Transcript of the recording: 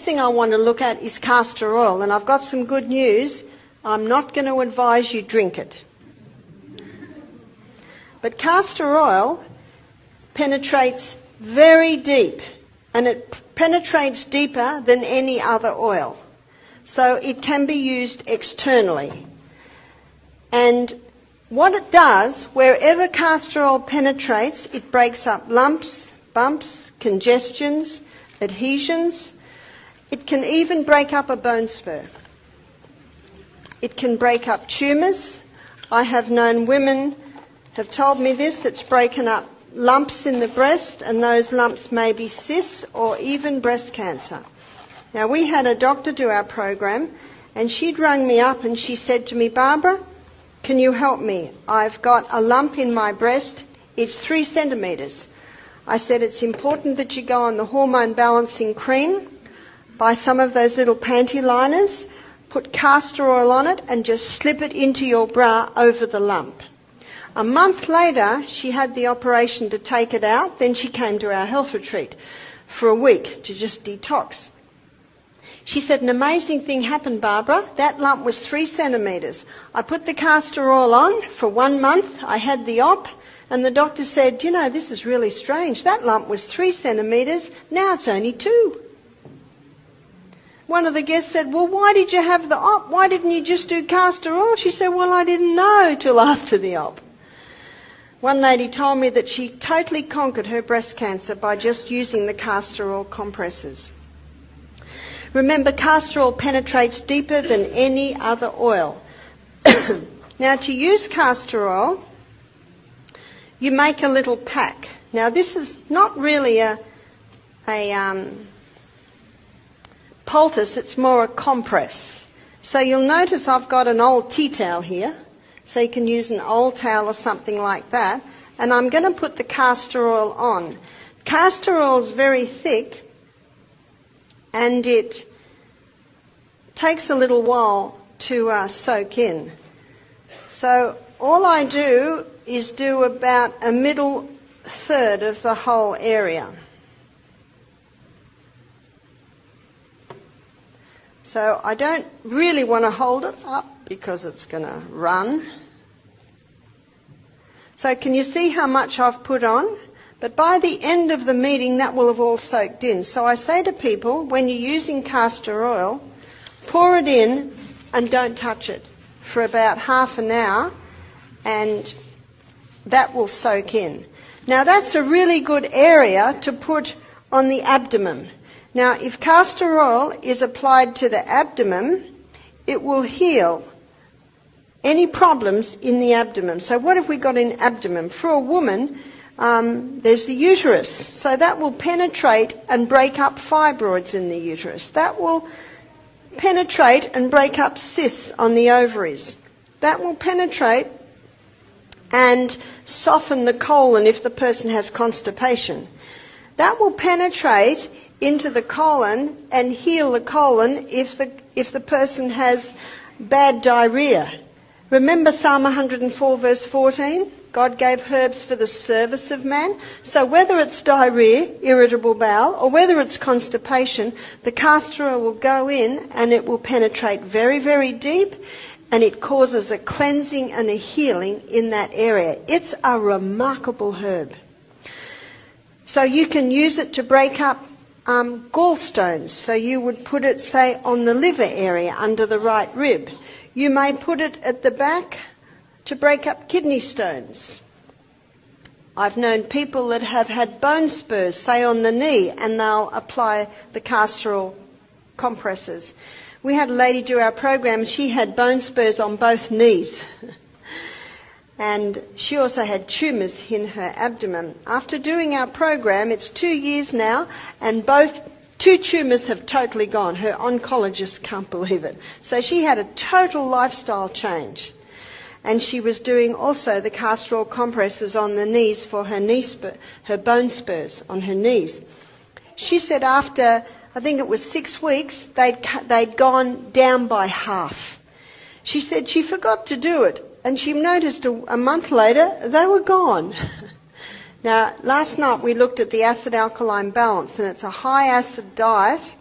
thing I want to look at is castor oil, and I've got some good news. I'm not going to advise you drink it. But castor oil penetrates very deep, and it penetrates deeper than any other oil. So it can be used externally. And what it does, wherever castor oil penetrates, it breaks up lumps, bumps, congestions, adhesions. It can even break up a bone spur. It can break up tumours. I have known women have told me this, that's broken up lumps in the breast, and those lumps may be cysts or even breast cancer. Now, we had a doctor do our program, and she'd rung me up and she said to me, Barbara, can you help me? I've got a lump in my breast. It's 3 centimetres. I said, it's important that you go on the hormone balancing cream, buy some of those little panty liners, put castor oil on it, and just slip it into your bra over the lump. A month later, she had the operation to take it out. Then she came to our health retreat for a week to just detox. She said, an amazing thing happened, Barbara. That lump was 3 centimetres. I put the castor oil on for 1 month. I had the op, and the doctor said, you know, this is really strange. That lump was 3 centimetres. Now it's only 2. One of the guests said, well, why did you have the op? Why didn't you just do castor oil? She said, well, I didn't know till after the op. One lady told me that she totally conquered her breast cancer by just using the castor oil compresses. Remember, castor oil penetrates deeper than any other oil. Now, to use castor oil, you make a little pack. Now, this is not really a poultice, it's more a compress. So you'll notice I've got an old tea towel here. So you can use an old towel or something like that. And I'm going to put the castor oil on. Castor oil is very thick, and it takes a little while to soak in. So all I do is do about a middle third of the whole area. So I don't really want to hold it up because it's going to run. So can you see how much I've put on? But by the end of the meeting, that will have all soaked in. So I say to people, when you're using castor oil, pour it in and don't touch it for about half an hour, and that will soak in. Now, that's a really good area to put on the abdomen. Now, if castor oil is applied to the abdomen, it will heal any problems in the abdomen. So what have we got in abdomen? For a woman, there's the uterus. So that will penetrate and break up fibroids in the uterus. That will penetrate and break up cysts on the ovaries. That will penetrate and soften the colon if the person has constipation. That will penetrate into the colon and heal the colon if the person has bad diarrhea. Remember Psalm 104 verse 14? God gave herbs for the service of man. So whether it's diarrhea, irritable bowel, or whether it's constipation, the castor oil will go in and it will penetrate very, very deep, and it causes a cleansing and a healing in that area. It's a remarkable herb. So you can use it to break up gallstones. So you would put it, say, on the liver area under the right rib. You may put it at the back to break up kidney stones. I've known people that have had bone spurs, say on the knee, and they'll apply the castor oil compresses. We had a lady do our program, she had bone spurs on both knees. And she also had tumours in her abdomen. After doing our program, it's 2 years now, and both 2 tumours have totally gone. Her oncologist can't believe it. So she had a total lifestyle change. And she was doing also the castor oil compresses on the knees for her bone spurs on her knees. She said after, I think it was 6 weeks, they'd gone down by half. She said she forgot to do it, and she noticed a month later they were gone. Now, last night we looked at the acid-alkaline balance, and it's a high-acid diet